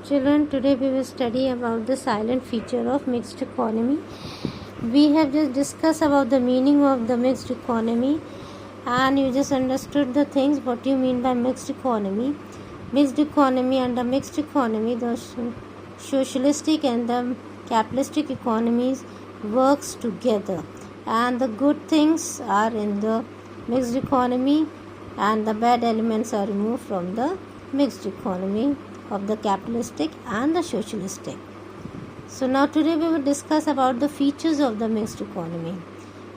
Children, today we will study about the silent feature of mixed economy. We have just discussed about the meaning of the mixed economy, and you just understood the things what you mean by mixed economy. Mixed economy, under mixed economy, the socialistic and the capitalistic economies works together, and the good things are in the mixed economy and the bad elements are removed from the mixed economy of the capitalistic and the socialistic. So now today we will discuss about the features of the mixed economy.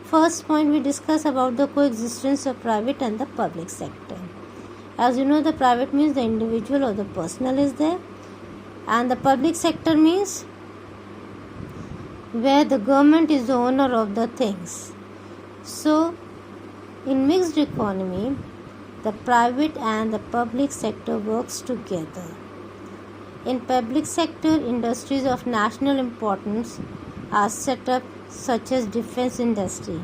First point, we discuss about the coexistence of private and the public sector. As you know, the private means the individual or the personal is there, and the public sector means where the government is the owner of the things. So in mixed economy, the private and the public sector works together. In public sector, industries of national importance are set up, such as defense industry,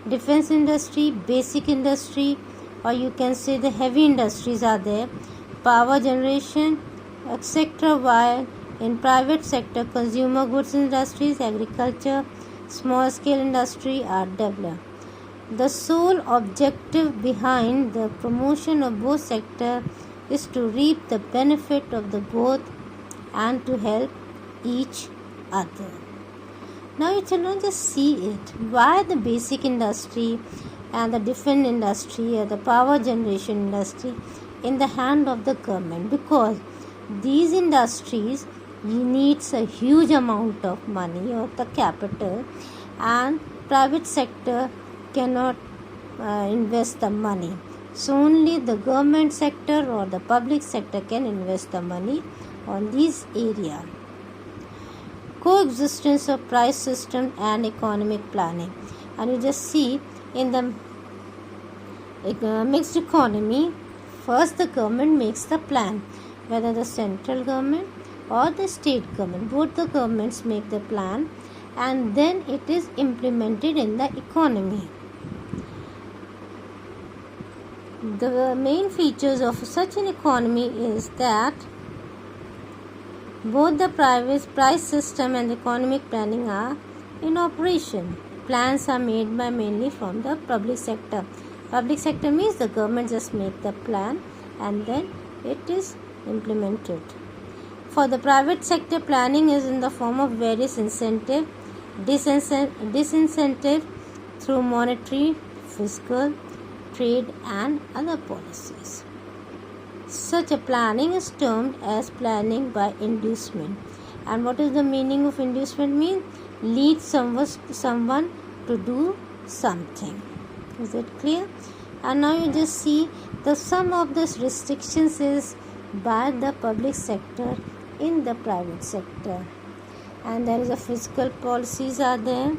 basic industry, or you can say the heavy industries are there, power generation, etc. While in private sector, consumer goods industries, agriculture, small scale industry are developed. The sole objective behind the promotion of both sectors is to reap the benefit of the both and to help each other. Now you children just see it. Why the basic industry and the defense industry or the power generation industry in the hand of the government? Because these industries needs a huge amount of money or the capital, and private sector cannot invest the money. So only the government sector or the public sector can invest the money on these areas. Coexistence of price system and economic planning. And you just see in the mixed economy, first the government makes the plan, whether the central government or the state government, both the governments make the plan, and then it is implemented in the economy. The main features of such an economy is that both the private price system and economic planning are in operation. Plans are made by mainly from the public sector. Public sector means the government just make the plan and then it is implemented. For the private sector, planning is in the form of various incentive, disincentive through monetary, fiscal, trade and other policies. Such a planning is termed as planning by inducement. And what is the meaning of inducement? Mean lead someone to do something. Is it clear? And now you just see the sum of these restrictions is by the public sector in the private sector. And there is a fiscal policies are there,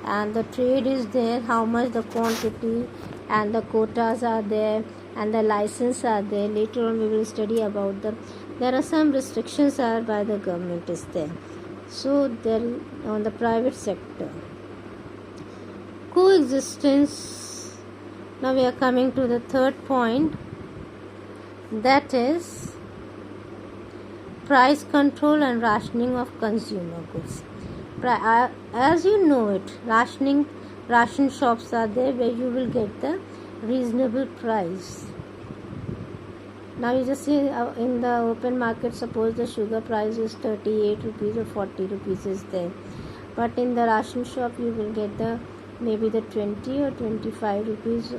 and the trade is there, how much the quantity, and the quotas are there, and the license are there. Later on we will study about them. There are some restrictions are by the government is there. So there on the private sector. Coexistence. Now we are coming to the third point, that is price control and rationing of consumer goods. As you know it, ration shops are there where you will get the reasonable price. Now you just see in the open market, suppose the sugar price is 38 rupees or 40 rupees is there, but in the ration shop you will get the maybe the 20 or 25 rupees,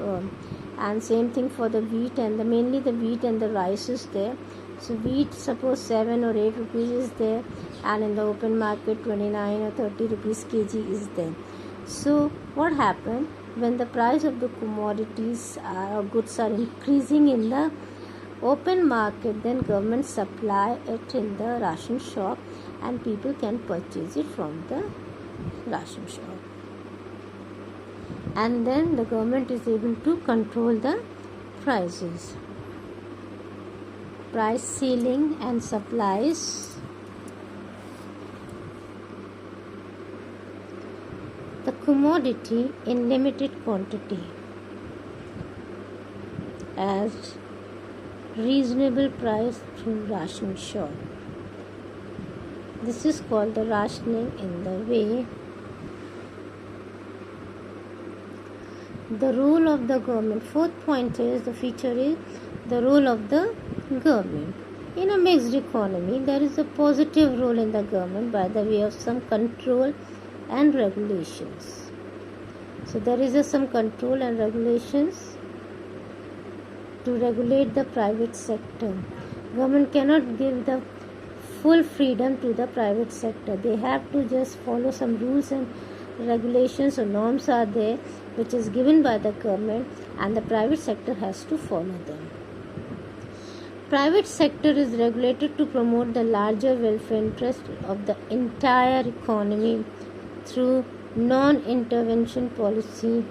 and same thing for the wheat, and mainly the wheat and the rice is there. So wheat suppose 7 or 8 rupees is there, and in the open market 29 or 30 rupees kg is there. So what happened when the price of the commodities or goods are increasing in the open market, then government supply it in the ration shop and people can purchase it from the ration shop, and then the government is able to control the prices. Price ceiling and supplies. The commodity in limited quantity. As reasonable price through ration shop. This is called the rationing in the way. The role of the government. Fourth point is the feature is the role of the government. In a mixed economy, there is a positive role in the government by the way of some control and regulations. So there is some control and regulations to regulate the private sector. Government cannot give the full freedom to the private sector. They have to just follow some rules and regulations or norms are there which is given by the government, and the private sector has to follow them. Private sector is regulated to promote the larger welfare interest of the entire economy through non-intervention policy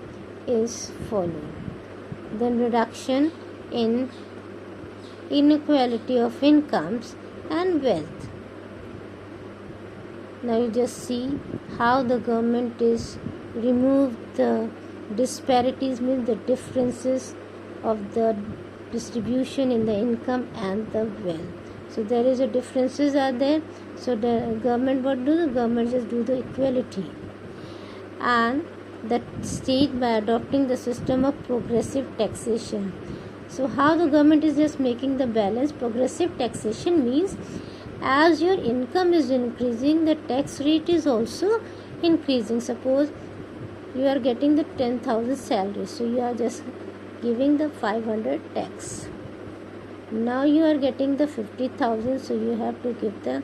is followed. Then reduction in inequality of incomes and wealth. Now you just see how the government is removed the disparities, means the differences of the distribution in the income and the wealth. So there is a differences are there. So the government, what do the government just do the equality, and the state by adopting the system of progressive taxation. So how the government is just making the balance. Progressive taxation means as your income is increasing, the tax rate is also increasing. Suppose you are getting the 10,000 salary, so you are just giving the 500 tax. Now you are getting the 50,000, so you have to give the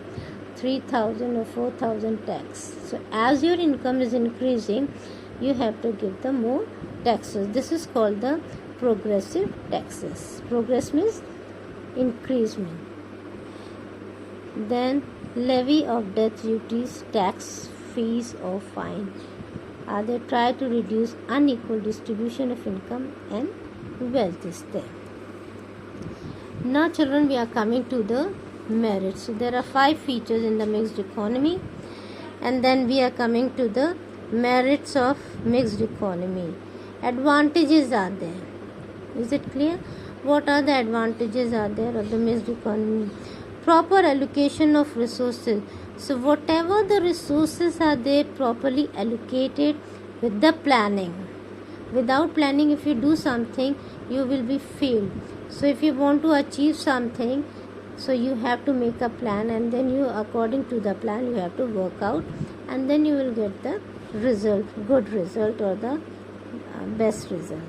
3,000 or 4,000 tax. So as your income is increasing, you have to give the more taxes. This is called the progressive taxes. Progress means increasement. Then levy of death duties, tax, fees or fine. They try to reduce unequal distribution of income and wealth is there. Now children, we are coming to the merits. So there are 5 features in the mixed economy, and then we are coming to the merits of mixed economy. Advantages are there. Is it clear? What are the advantages are there of the mixed economy? Proper allocation of resources. So whatever the resources are there, properly allocated with the planning. Without planning, if you do something, you will be failed. So if you want to achieve something, so you have to make a plan, and then you, according to the plan, you have to work out, and then you will get the result, good result or the best result.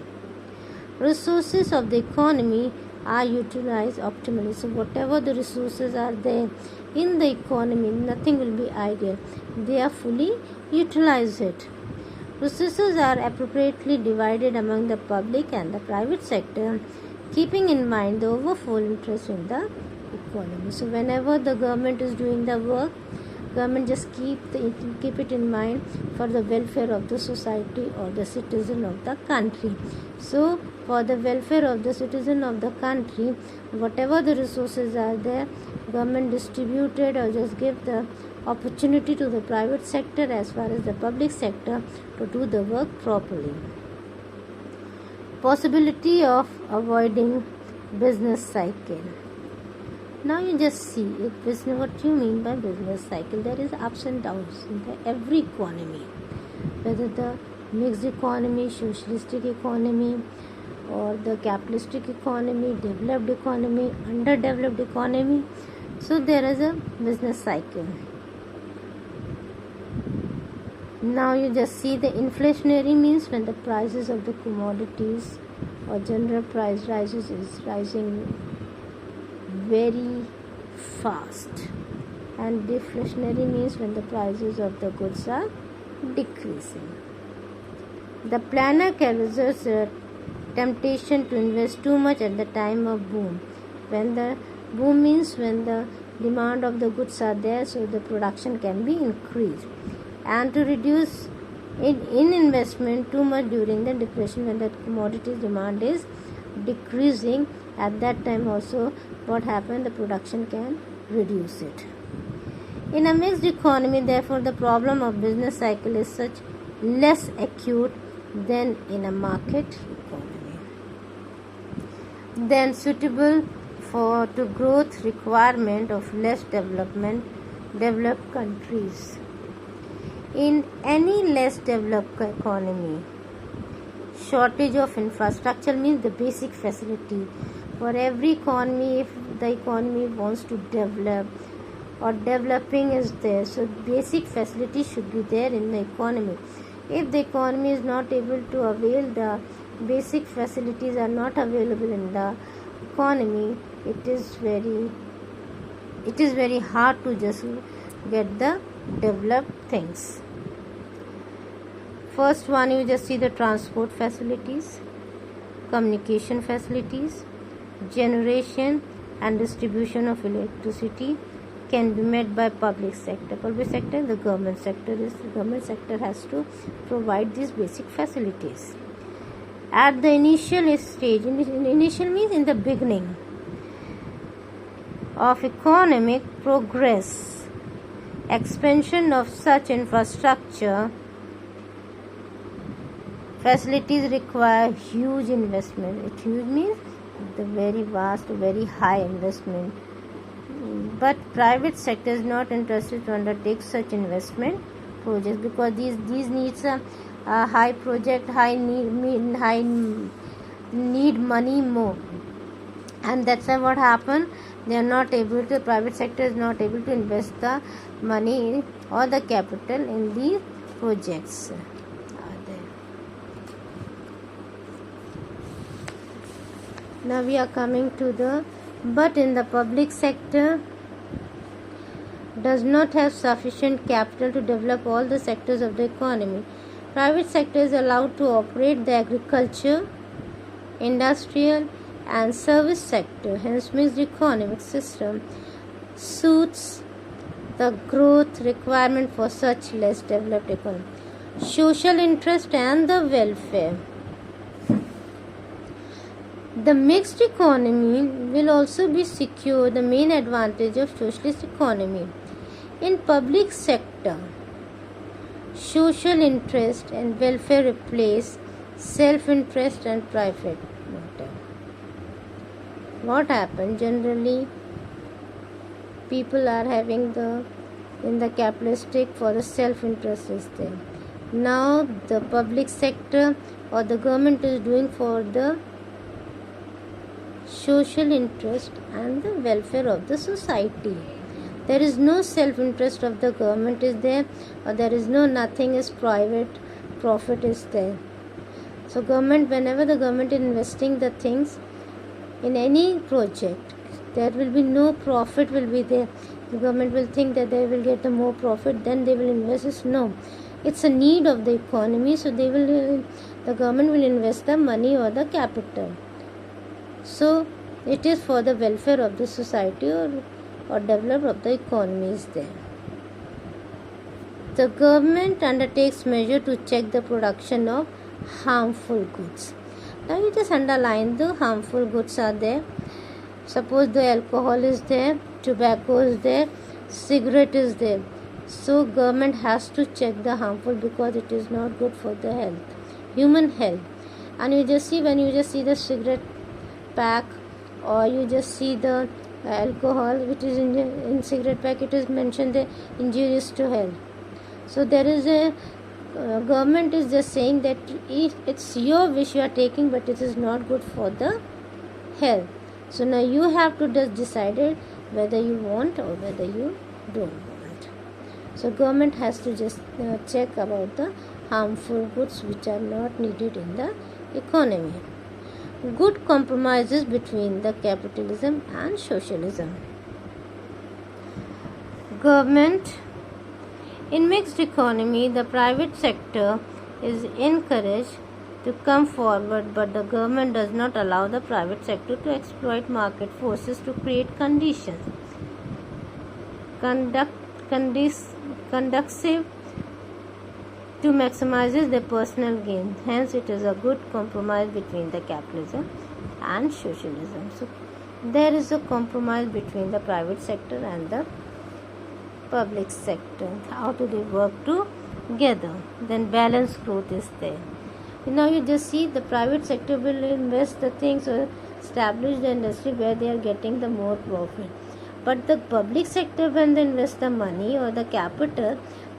Resources of the economy are utilized optimally. So whatever the resources are there in the economy, nothing will be ideal. They are fully utilized. Resources are appropriately divided among the public and the private sector, keeping in mind the overall interest in the economy. So whenever the government is doing the work, government just keep it in mind for the welfare of the society or the citizen of the country. So for the welfare of the citizen of the country, whatever the resources are there, government distributed or just give the opportunity to the private sector as far as the public sector to do the work properly. Possibility of avoiding business cycle. Now you just see what you mean by business cycle. There is ups and downs in every economy, whether the mixed economy, socialistic economy, or the capitalistic economy, developed economy, underdeveloped economy. So there is a business cycle. Now you just see the inflationary means when the prices of the commodities or general price rises is rising very fast, and deflationary means when the prices of the goods are decreasing. The planner can resist a temptation to invest too much at the time of boom. When the boom means when the demand of the goods are there, so the production can be increased, and to reduce in investment too much during the depression when the commodities demand is decreasing. At that time also what happened, the production can reduce it. In a mixed economy, therefore, the problem of business cycle is such less acute than in a market economy. Then suitable for to growth requirement of less developed countries. In any less developed economy, shortage of infrastructure means the basic facility. For every economy, if the economy wants to develop or developing is there, so basic facilities should be there in the economy. If the economy is not able to avail the basic facilities are not available in the economy, it is very hard to just get the developed things. First one, you just see the transport facilities, communication facilities, generation and distribution of electricity can be met by public sector. Public sector, the government sector has to provide these basic facilities. At the initial stage, initial means in the beginning of economic progress, expansion of such infrastructure facilities require huge investment. Huge means the very vast, very high investment. But private sector is not interested to undertake such investment projects because these needs a high project, high need money more, and that's why what happened. They are not able to. Private sector is not able to invest the money or the capital in these projects. Now we are coming to but in the public sector does not have sufficient capital to develop all the sectors of the economy. Private sector is allowed to operate the agriculture, industrial and service sector. Hence mixed economic system suits the growth requirement for such less developed economy. Social interest and the welfare. The mixed economy will also be secure the main advantage of socialist economy. In public sector, social interest and welfare replace self-interest and private matter. What happened? Generally, people are having in the capitalistic for the self-interest is there. Now the public sector or the government is doing for the social interest and the welfare of the society. There is no self-interest of the government is there, or there is nothing is private profit is there. So whenever the government is investing the things in any project, there will be no profit will be there. The government will think that they will get the more profit, then they will invest it. No, it's a need of the economy, so the government will invest the money or the capital. So it is for the welfare of the society or development of the economy is there. The government undertakes measure to check the production of harmful goods. Now you just underline the harmful goods are there. Suppose the alcohol is there, tobacco is there, cigarette is there. So government has to check the harmful because it is not good for the health, human health. And you just see when you just see the cigarette pack or you just see the alcohol which is in cigarette pack, it is mentioned the injurious to health. So there is a government is just saying that it's your wish you are taking, but it is not good for the health. So now you have to just decide whether you want or whether you don't want. So government has to just check about the harmful goods which are not needed in the economy. Good compromises between the capitalism and socialism. Government. In mixed economy, the private sector is encouraged to come forward, but the government does not allow the private sector to exploit market forces to create conditions conducive to maximizes their personal gain. Hence, it is a good compromise between the capitalism and socialism. So, there is a compromise between the private sector and the public sector. How do they work together? Then balanced growth is there. Now you just see the private sector will invest the things or establish the industry where they are getting the more profit. But the public sector, when they invest the money or the capital,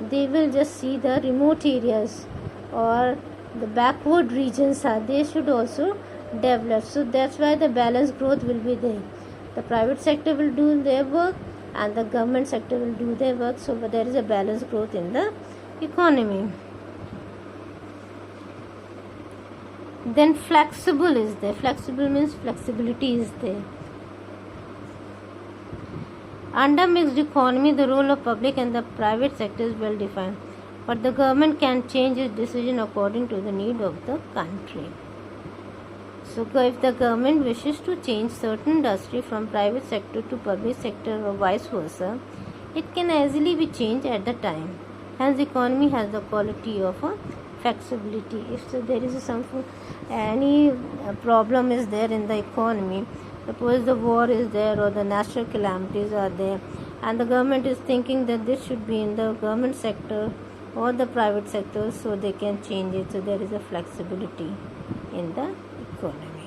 they will just see the remote areas or the backward regions are, they should also develop. So that's why the balanced growth will be there. The private sector will do their work and the government sector will do their work. So there is a balanced growth in the economy. Then flexible is there. Flexible means flexibility is there. Under mixed economy, the role of public and the private sector is well defined, but the government can change its decision according to the need of the country. So if the government wishes to change certain industry from private sector to public sector or vice versa, it can easily be changed at the time. Hence, economy has the quality of a flexibility. If so, there is any problem is there in the economy, suppose the war is there or the natural calamities are there, and the government is thinking that this should be in the government sector or the private sector, so they can change it. So there is a flexibility in the economy.